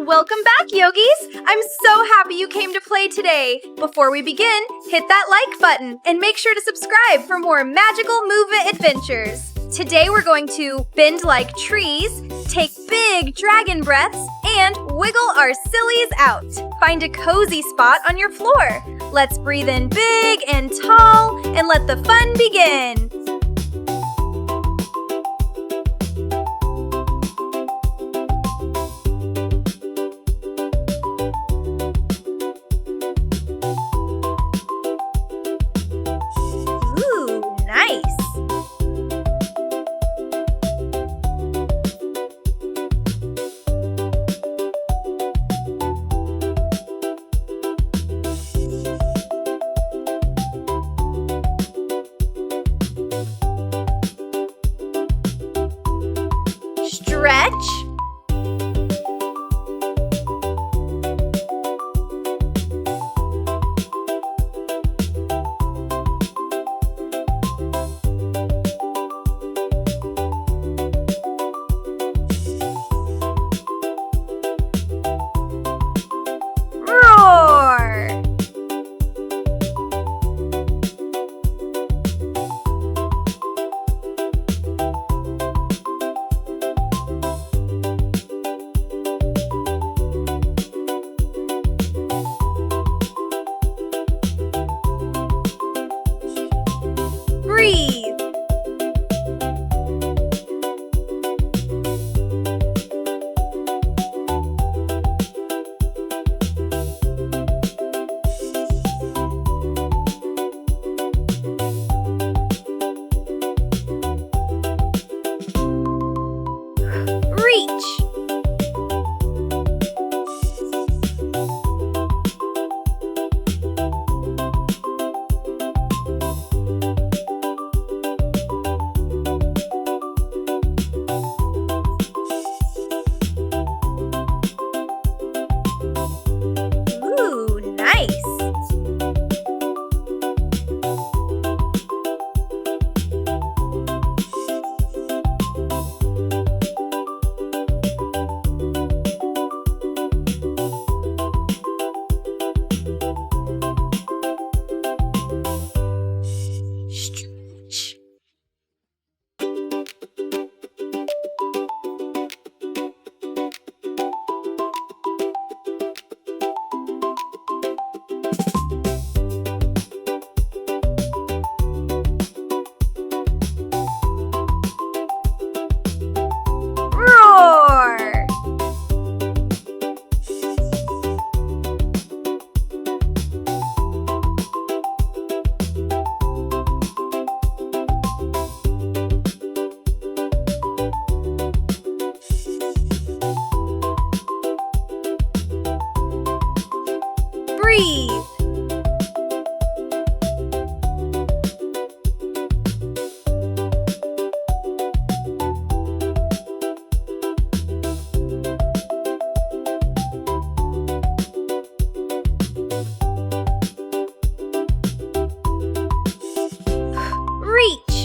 Welcome back, Yogis! I'm so happy you came to play today. Before we begin, hit that like button and make sure to subscribe for more magical movement adventures. Today we're going to bend like trees, take big dragon breaths, and wiggle our sillies out. Find a cozy spot on your floor. Let's breathe in big and tall and let the fun begin. Ooh, nice. Stretch. Roar. Breathe. Reach. Ooh, nice. Stretch. Roar. Breathe. Reach.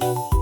Bye!